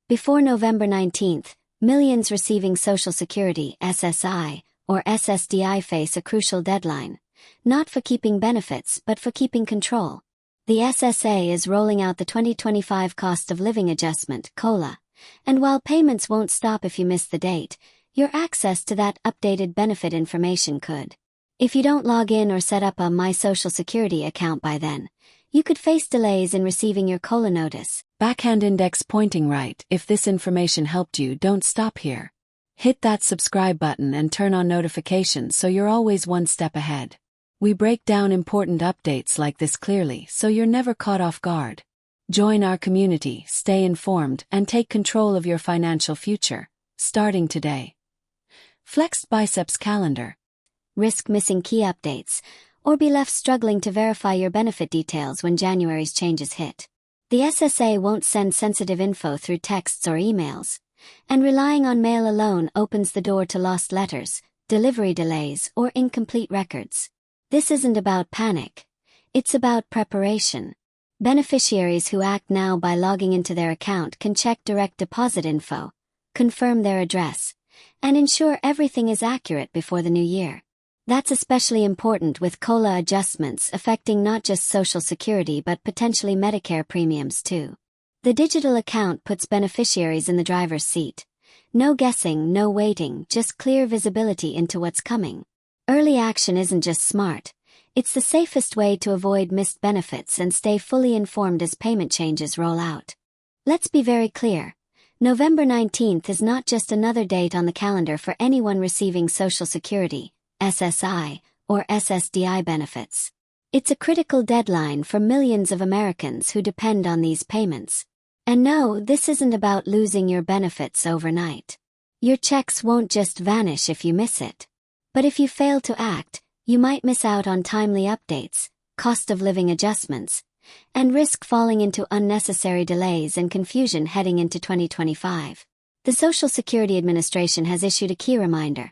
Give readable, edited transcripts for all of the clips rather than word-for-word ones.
Before November 19th, millions receiving Social Security SSI or SSDI face a crucial deadline, not for keeping benefits but for keeping control. The SSA is rolling out the 2025 Cost of Living Adjustment (COLA), and while payments won't stop if you miss the date, your access to that updated benefit information could. If you don't log in or set up a My Social Security account by then, you could face delays in receiving your COLA notice. Backhand index pointing right. If this information helped you, don't stop here. Hit that subscribe button and turn on notifications so you're always one step ahead. We break down important updates like this clearly so you're never caught off guard. Join our community, stay informed, and take control of your financial future, starting today. Flexed Biceps Calendar. Risk missing key updates, or be left struggling to verify your benefit details when January's changes hit. The SSA won't send sensitive info through texts or emails, and relying on mail alone opens the door to lost letters, delivery delays, or incomplete records. This isn't about panic. It's about preparation. Beneficiaries who act now by logging into their account can check direct deposit info, confirm their address, and ensure everything is accurate before the new year. That's especially important with COLA adjustments affecting not just Social Security but potentially Medicare premiums too. The digital account puts beneficiaries in the driver's seat. No guessing, no waiting, just clear visibility into what's coming. Early action isn't just smart. It's the safest way to avoid missed benefits and stay fully informed as payment changes roll out. Let's be very clear. November 19th is not just another date on the calendar for anyone receiving Social Security, SSI, or SSDI benefits. It's a critical deadline for millions of Americans who depend on these payments. And no, this isn't about losing your benefits overnight. Your checks won't just vanish if you miss it. But if you fail to act, you might miss out on timely updates, cost of living adjustments, and risk falling into unnecessary delays and confusion heading into 2025. The Social Security Administration has issued a key reminder.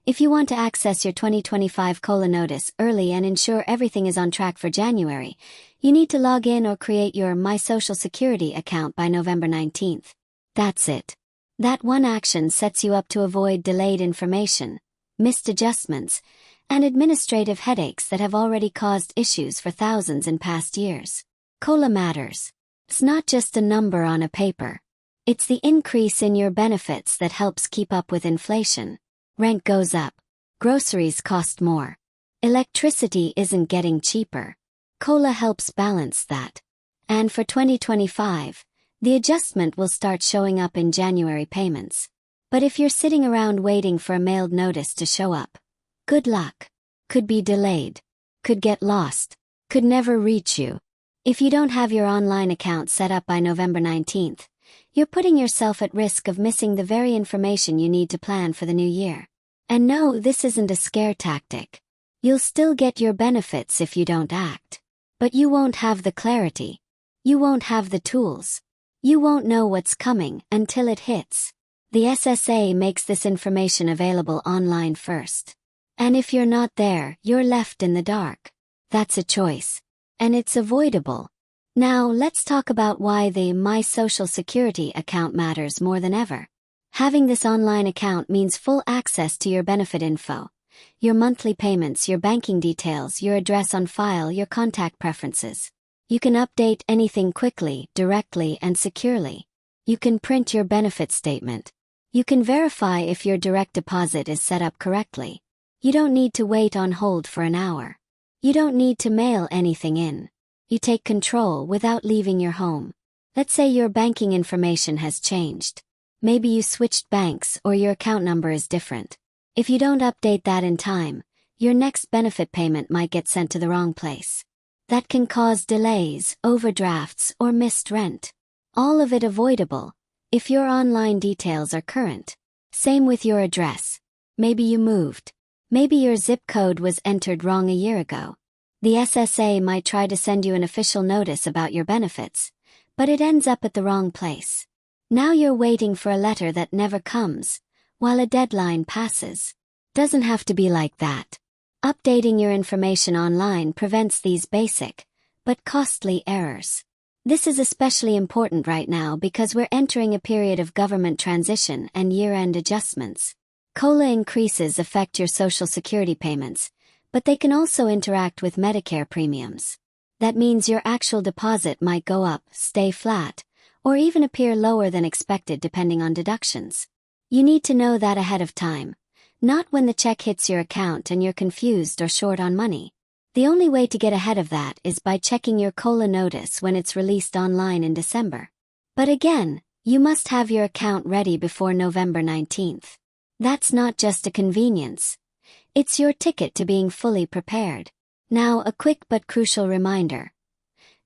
If you want to access your 2025 COLA notice early and ensure everything is on track for January, you need to log in or create your My Social Security account by November 19th. That's it. That one action sets you up to avoid delayed information, missed adjustments, and administrative headaches that have already caused issues for thousands in past years. COLA matters. It's not just a number on a paper. It's the increase in your benefits that helps keep up with inflation. Rent goes up. Groceries cost more. Electricity isn't getting cheaper. COLA helps balance that. And for 2025, the adjustment will start showing up in January payments. But if you're sitting around waiting for a mailed notice to show up, good luck. Could be delayed. Could get lost. Could never reach you. If you don't have your online account set up by November 19th, you're putting yourself at risk of missing the very information you need to plan for the new year. And no, this isn't a scare tactic. You'll still get your benefits if you don't act. But you won't have the clarity. You won't have the tools. You won't know what's coming until it hits. The SSA makes this information available online first. And if you're not there, you're left in the dark. That's a choice. And it's avoidable. Now let's talk about why the My Social Security account matters more than ever. Having this online account means full access to your benefit info. Your monthly payments, your banking details, your address on file, your contact preferences. You can update anything quickly, directly, and securely. You can print your benefit statement. You can verify if your direct deposit is set up correctly. You don't need to wait on hold for an hour. You don't need to mail anything in. You take control without leaving your home. Let's say your banking information has changed. Maybe you switched banks or your account number is different. If you don't update that in time, your next benefit payment might get sent to the wrong place. That can cause delays, overdrafts, or missed rent. All of it avoidable if your online details are current. Same with your address. Maybe you moved. Maybe your zip code was entered wrong a year ago. The SSA might try to send you an official notice about your benefits, but it ends up at the wrong place. Now you're waiting for a letter that never comes, while a deadline passes. Doesn't have to be like that. Updating your information online prevents these basic, but costly errors. This is especially important right now because we're entering a period of government transition and year-end adjustments. COLA increases affect your Social Security payments, but they can also interact with Medicare premiums. That means your actual deposit might go up, stay flat, or even appear lower than expected depending on deductions. You need to know that ahead of time, not when the check hits your account and you're confused or short on money. The only way to get ahead of that is by checking your COLA notice when it's released online in December. But again, you must have your account ready before November 19th. That's not just a convenience. It's your ticket to being fully prepared. Now, a quick but crucial reminder.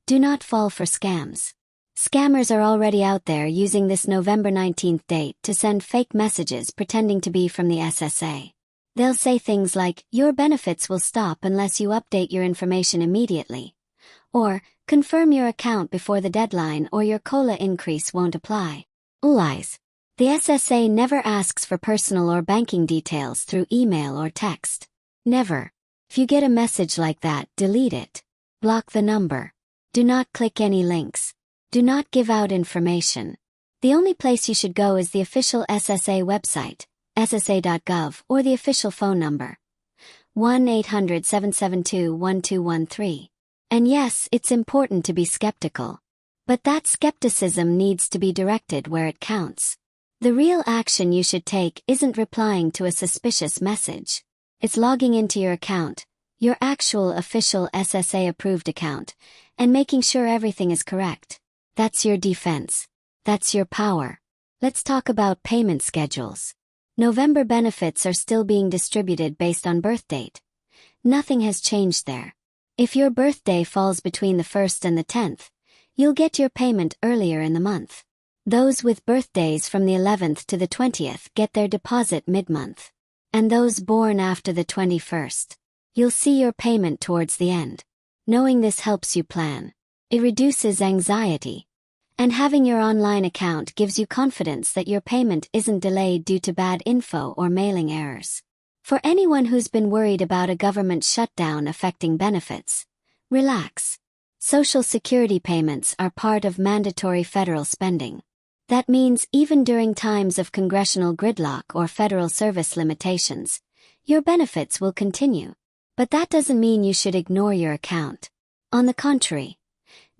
Do not fall for scams. Scammers are already out there using this November 19th date to send fake messages pretending to be from the SSA. They'll say things like, "Your benefits will stop unless you update your information immediately," or "Confirm your account before the deadline or your COLA increase won't apply." Lies. The SSA never asks for personal or banking details through email or text. Never. If you get a message like that, delete it. Block the number. Do not click any links. Do not give out information. The only place you should go is the official SSA website, SSA.gov, or the official phone number, 1-800-772-1213. And yes, it's important to be skeptical. But that skepticism needs to be directed where it counts. The real action you should take isn't replying to a suspicious message. It's logging into your account, your actual official SSA-approved account, and making sure everything is correct. That's your defense. That's your power. Let's talk about payment schedules. November benefits are still being distributed based on birth date. Nothing has changed there. If your birthday falls between the 1st and the 10th, you'll get your payment earlier in the month. Those with birthdays from the 11th to the 20th get their deposit mid-month. And those born after the 21st, you'll see your payment towards the end. Knowing this helps you plan. It reduces anxiety. And having your online account gives you confidence that your payment isn't delayed due to bad info or mailing errors. For anyone who's been worried about a government shutdown affecting benefits, relax. Social Security payments are part of mandatory federal spending. That means even during times of congressional gridlock or federal service limitations, your benefits will continue. But that doesn't mean you should ignore your account. On the contrary,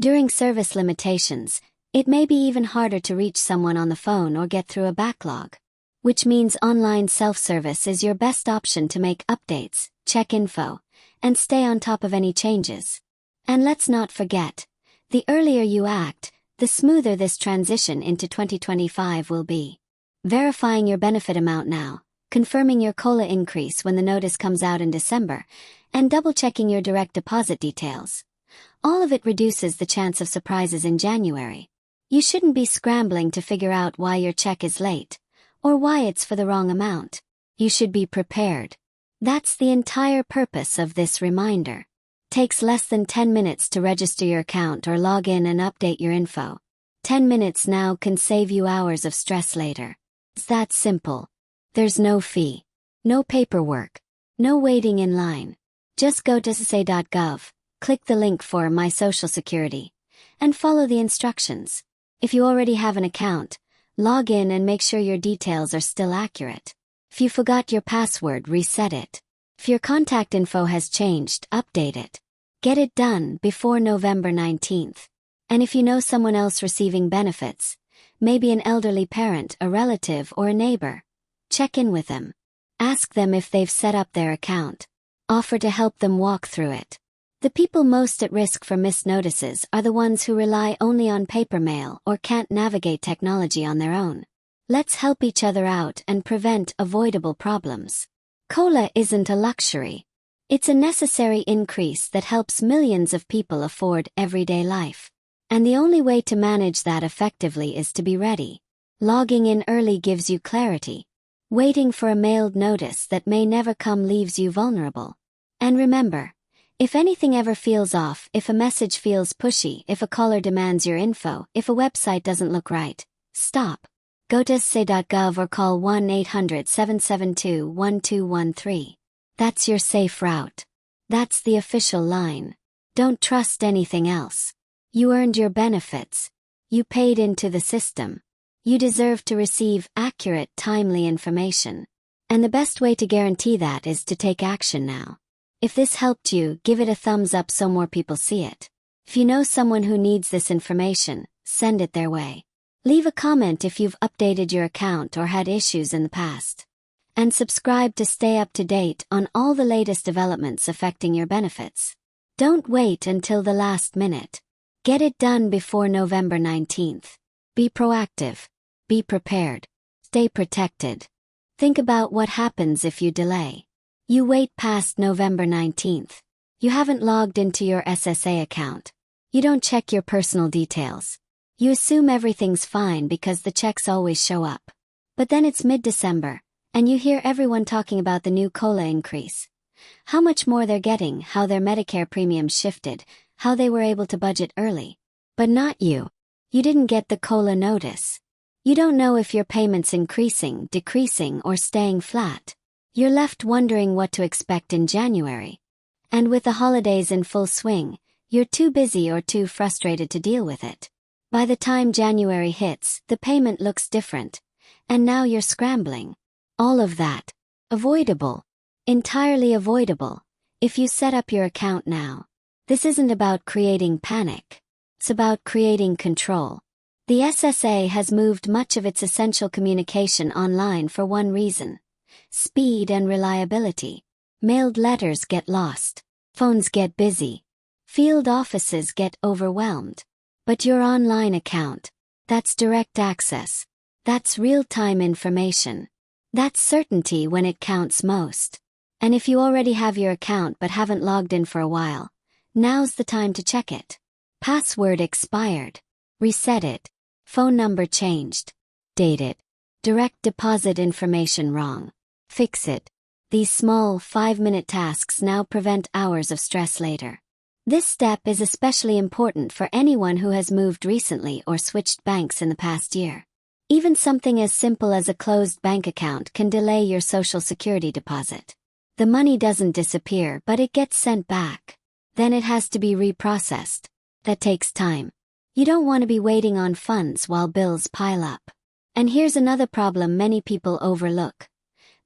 during service limitations, it may be even harder to reach someone on the phone or get through a backlog. Which means online self-service is your best option to make updates, check info, and stay on top of any changes. And let's not forget, the earlier you act, the smoother this transition into 2025 will be. Verifying your benefit amount now, confirming your COLA increase when the notice comes out in December, and double-checking your direct deposit details. All of it reduces the chance of surprises in January. You shouldn't be scrambling to figure out why your check is late, or why it's for the wrong amount. You should be prepared. That's the entire purpose of this reminder. Takes less than 10 minutes to register your account or log in and update your info. 10 minutes now can save you hours of stress later. It's that simple. There's no fee. No paperwork. No waiting in line. Just go to SSA.gov, click the link for My Social Security, and follow the instructions. If you already have an account, log in and make sure your details are still accurate. If you forgot your password, reset it. If your contact info has changed, update it. Get it done before November 19th. And if you know someone else receiving benefits, maybe an elderly parent, a relative, or a neighbor, check in with them. Ask them if they've set up their account. Offer to help them walk through it. The people most at risk for missed notices are the ones who rely only on paper mail or can't navigate technology on their own. Let's help each other out and prevent avoidable problems. COLA isn't a luxury. It's a necessary increase that helps millions of people afford everyday life. And the only way to manage that effectively is to be ready. Logging in early gives you clarity. Waiting for a mailed notice that may never come leaves you vulnerable. And remember, if anything ever feels off, if a message feels pushy, if a caller demands your info, if a website doesn't look right, stop. Go to SSA.gov or call 1-800-772-1213. That's your safe route. That's the official line. Don't trust anything else. You earned your benefits. You paid into the system. You deserve to receive accurate, timely information. And the best way to guarantee that is to take action now. If this helped you, give it a thumbs up so more people see it. If you know someone who needs this information, send it their way. Leave a comment if you've updated your account or had issues in the past. And subscribe to stay up to date on all the latest developments affecting your benefits. Don't wait until the last minute. Get it done before November 19th. Be proactive. Be prepared. Stay protected. Think about what happens if you delay. You wait past November 19th. You haven't logged into your SSA account. You don't check your personal details. You assume everything's fine because the checks always show up. But then it's mid-December, and you hear everyone talking about the new COLA increase. How much more they're getting, how their Medicare premiums shifted, how they were able to budget early. But not you. You didn't get the COLA notice. You don't know if your payment's increasing, decreasing, or staying flat. You're left wondering what to expect in January. And with the holidays in full swing, you're too busy or too frustrated to deal with it. By the time January hits, the payment looks different. And now you're scrambling. All of that. Avoidable. Entirely avoidable. If you set up your account now. This isn't about creating panic. It's about creating control. The SSA has moved much of its essential communication online for one reason. Speed and reliability. Mailed letters get lost. Phones get busy. Field offices get overwhelmed. But your online account, that's direct access. That's real-time information. That's certainty when it counts most. And if you already have your account but haven't logged in for a while, now's the time to check it. Password expired. Reset it. Phone number changed. Date it. Direct deposit information wrong. Fix it. These small 5-minute tasks now prevent hours of stress later. This step is especially important for anyone who has moved recently or switched banks in the past year. Even something as simple as a closed bank account can delay your Social Security deposit. The money doesn't disappear, but it gets sent back. Then it has to be reprocessed. That takes time. You don't want to be waiting on funds while bills pile up. And here's another problem many people overlook.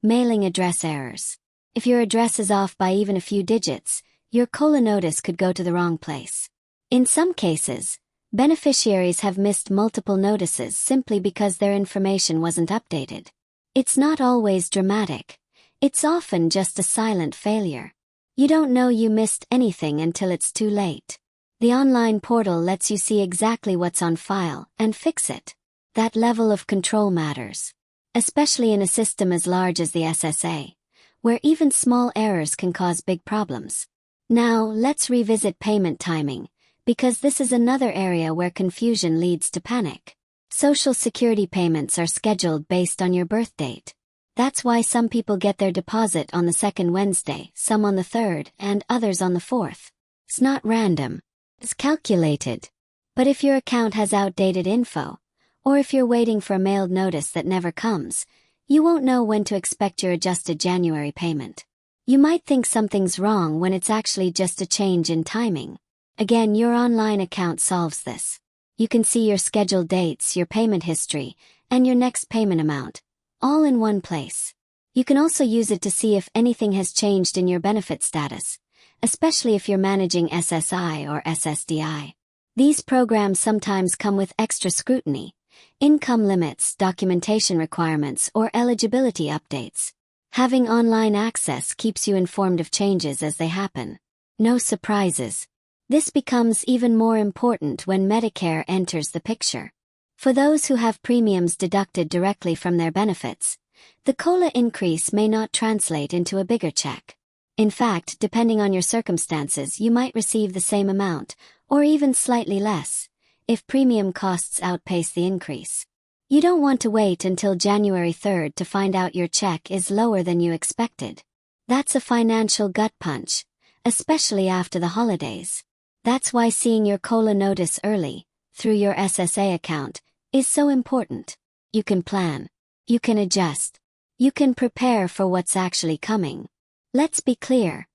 Mailing address errors. If your address is off by even a few digits, your COLA notice could go to the wrong place. In some cases, beneficiaries have missed multiple notices simply because their information wasn't updated. It's not always dramatic. It's often just a silent failure. You don't know you missed anything until it's too late. The online portal lets you see exactly what's on file and fix it. That level of control matters. Especially in a system as large as the SSA, where even small errors can cause big problems. Now, let's revisit payment timing, because this is another area where confusion leads to panic. Social Security payments are scheduled based on your birth date. That's why some people get their deposit on the second Wednesday, some on the third, and others on the fourth. It's not random. It's calculated. But if your account has outdated info, or if you're waiting for a mailed notice that never comes, you won't know when to expect your adjusted January payment. You might think something's wrong when it's actually just a change in timing. Again, your online account solves this. You can see your scheduled dates, your payment history, and your next payment amount, all in one place. You can also use it to see if anything has changed in your benefit status, especially if you're managing SSI or SSDI. These programs sometimes come with extra scrutiny. Income limits, documentation requirements, or eligibility updates. Having online access keeps you informed of changes as they happen. No surprises. This becomes even more important when Medicare enters the picture. For those who have premiums deducted directly from their benefits, the COLA increase may not translate into a bigger check. In fact, depending on your circumstances, you might receive the same amount, or even slightly less, if premium costs outpace the increase. You don't want to wait until January 3rd to find out your check is lower than you expected. That's a financial gut punch, especially after the holidays. That's why seeing your COLA notice early, through your SSA account, is so important. You can plan. You can adjust. You can prepare for what's actually coming. Let's be clear.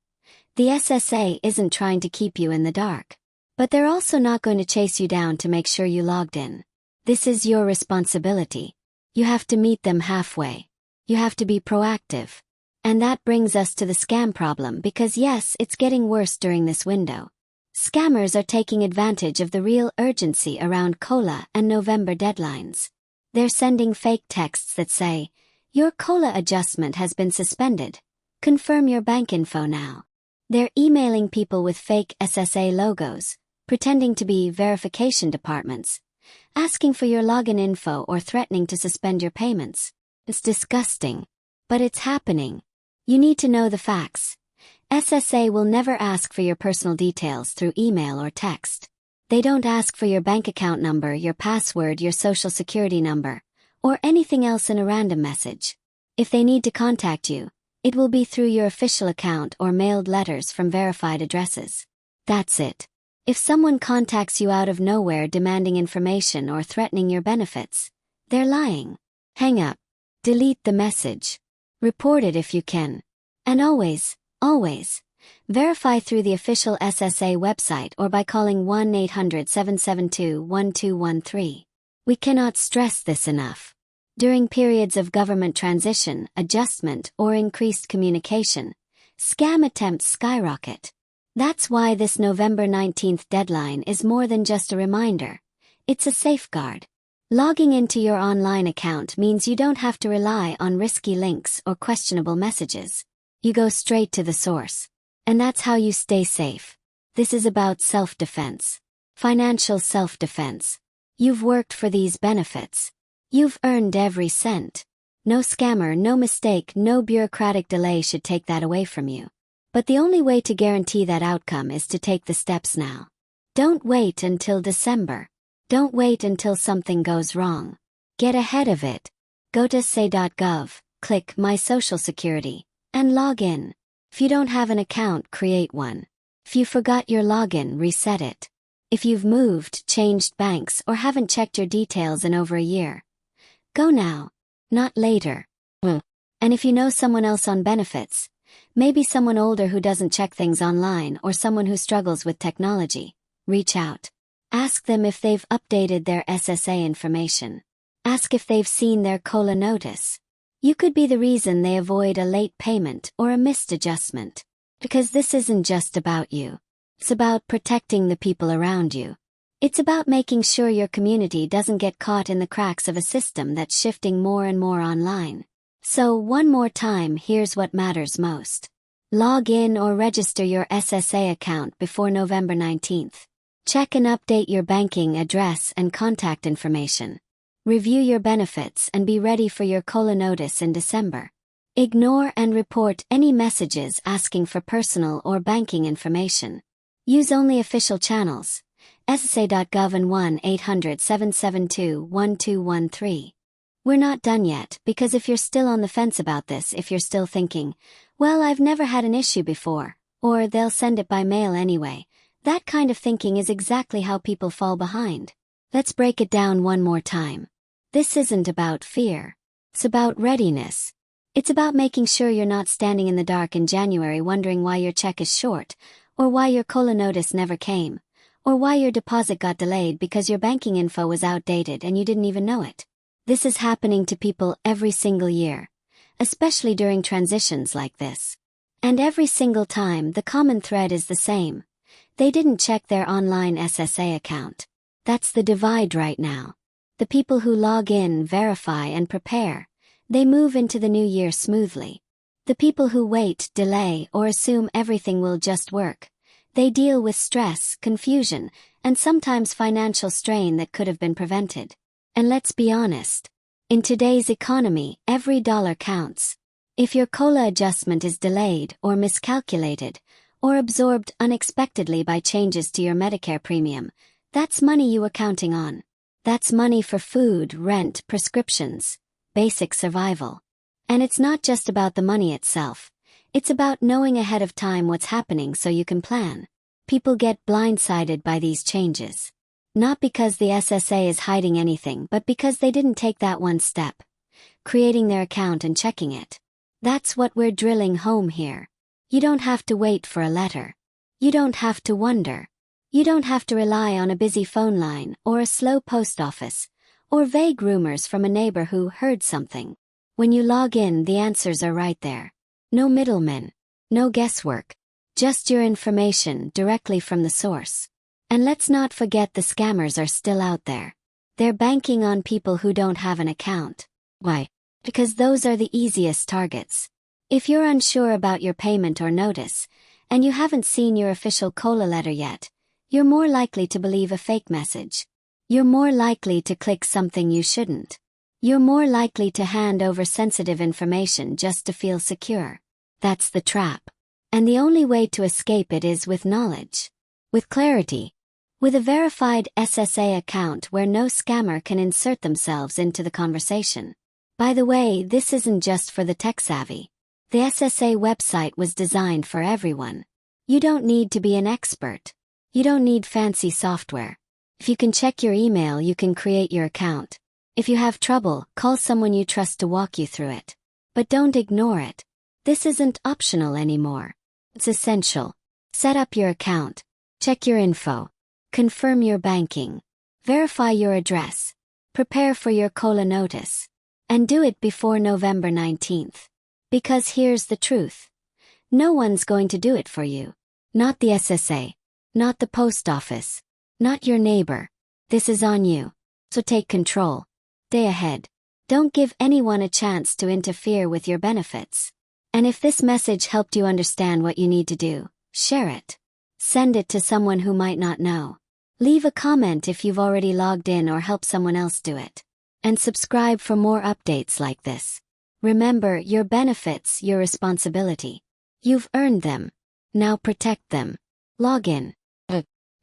The SSA isn't trying to keep you in the dark. But they're also not going to chase you down to make sure you logged in. This is your responsibility. You have to meet them halfway. You have to be proactive. And that brings us to the scam problem because yes, it's getting worse during this window. Scammers are taking advantage of the real urgency around COLA and November deadlines. They're sending fake texts that say, "Your COLA adjustment has been suspended. Confirm your bank info now." They're emailing people with fake SSA logos, pretending to be verification departments, asking for your login info or threatening to suspend your payments. It's disgusting. But it's happening. You need to know the facts. SSA will never ask for your personal details through email or text. They don't ask for your bank account number, your password, your social security number, or anything else in a random message. If they need to contact you, it will be through your official account or mailed letters from verified addresses. That's it. If someone contacts you out of nowhere demanding information or threatening your benefits, they're lying. Hang up. Delete the message. Report it if you can. And always, verify through the official SSA website or by calling 1-800-772-1213. We cannot stress this enough. During periods of government transition, adjustment, or increased communication, scam attempts skyrocket. That's why this November 19th deadline is more than just a reminder. It's a safeguard. Logging into your online account means you don't have to rely on risky links or questionable messages. You go straight to the source. And that's how you stay safe. This is about self-defense. Financial self-defense. You've worked for these benefits. You've earned every cent. No scammer, no mistake, no bureaucratic delay should take that away from you. But the only way to guarantee that outcome is to take the steps now. Don't wait until December. Don't wait until something goes wrong. Get ahead of it. Go to ssa.gov, click My Social Security, and log in. If you don't have an account, create one. If you forgot your login, reset it. If you've moved, changed banks, or haven't checked your details in over a year, go now, not later. And if you know someone else on benefits, maybe someone older who doesn't check things online or someone who struggles with technology, reach out. Ask them if they've updated their SSA information. Ask if they've seen their COLA notice. You could be the reason they avoid a late payment or a missed adjustment. Because this isn't just about you. It's about protecting the people around you. It's about making sure your community doesn't get caught in the cracks of a system that's shifting more and more online. So one more time, here's what matters most. Log in or register your SSA account before November 19th. Check and update your banking address and contact information. Review your benefits and be ready for your COLA notice in December. Ignore and report any messages asking for personal or banking information. Use only official channels. SSA.gov and 1-800-772-1213. We're not done yet, because if you're still on the fence about this, if you're still thinking, well, I've never had an issue before, or they'll send it by mail anyway, that kind of thinking is exactly how people fall behind. Let's break it down one more time. This isn't about fear. It's about readiness. It's about making sure you're not standing in the dark in January wondering why your check is short, or why your COLA notice never came, or why your deposit got delayed because your banking info was outdated and you didn't even know it. This is happening to people every single year, especially during transitions like this. And every single time, the common thread is the same. They didn't check their online SSA account. That's the divide right now. The people who log in, verify, and prepare, they move into the new year smoothly. The people who wait, delay, or assume everything will just work, they deal with stress, confusion, and sometimes financial strain that could have been prevented. And let's be honest. In today's economy, every dollar counts. If your COLA adjustment is delayed or miscalculated, or absorbed unexpectedly by changes to your Medicare premium, that's money you were counting on. That's money for food, rent, prescriptions, basic survival. And it's not just about the money itself. It's about knowing ahead of time what's happening so you can plan. People get blindsided by these changes. Not because the SSA is hiding anything, but because they didn't take that one step. Creating their account and checking it. That's what we're drilling home here. You don't have to wait for a letter. You don't have to wonder. You don't have to rely on a busy phone line or a slow post office or vague rumors from a neighbor who heard something. When you log in, the answers are right there. No middlemen, no guesswork, just your information directly from the source. And let's not forget the scammers are still out there. They're banking on people who don't have an account. Why? Because those are the easiest targets. If you're unsure about your payment or notice, and you haven't seen your official COLA letter yet, you're more likely to believe a fake message. You're more likely to click something you shouldn't. You're more likely to hand over sensitive information just to feel secure. That's the trap. And the only way to escape it is with knowledge. With clarity. With a verified SSA account where no scammer can insert themselves into the conversation. By the way, this isn't just for the tech-savvy. The SSA website was designed for everyone. You don't need to be an expert. You don't need fancy software. If you can check your email, you can create your account. If you have trouble, call someone you trust to walk you through it. But don't ignore it. This isn't optional anymore. It's essential. Set up your account. Check your info. Confirm your banking. Verify your address. Prepare for your COLA notice. And do it before November 19th. Because here's the truth. No one's going to do it for you. Not the SSA. Not the post office. Not your neighbor. This is on you. So take control. Stay ahead. Don't give anyone a chance to interfere with your benefits. And if this message helped you understand what you need to do, share it. Send it to someone who might not know. Leave a comment if you've already logged in or help someone else do it. And subscribe for more updates like this. Remember, your benefits, your responsibility. You've earned them. Now protect them. Log in.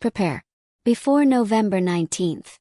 Prepare. Before November 19th.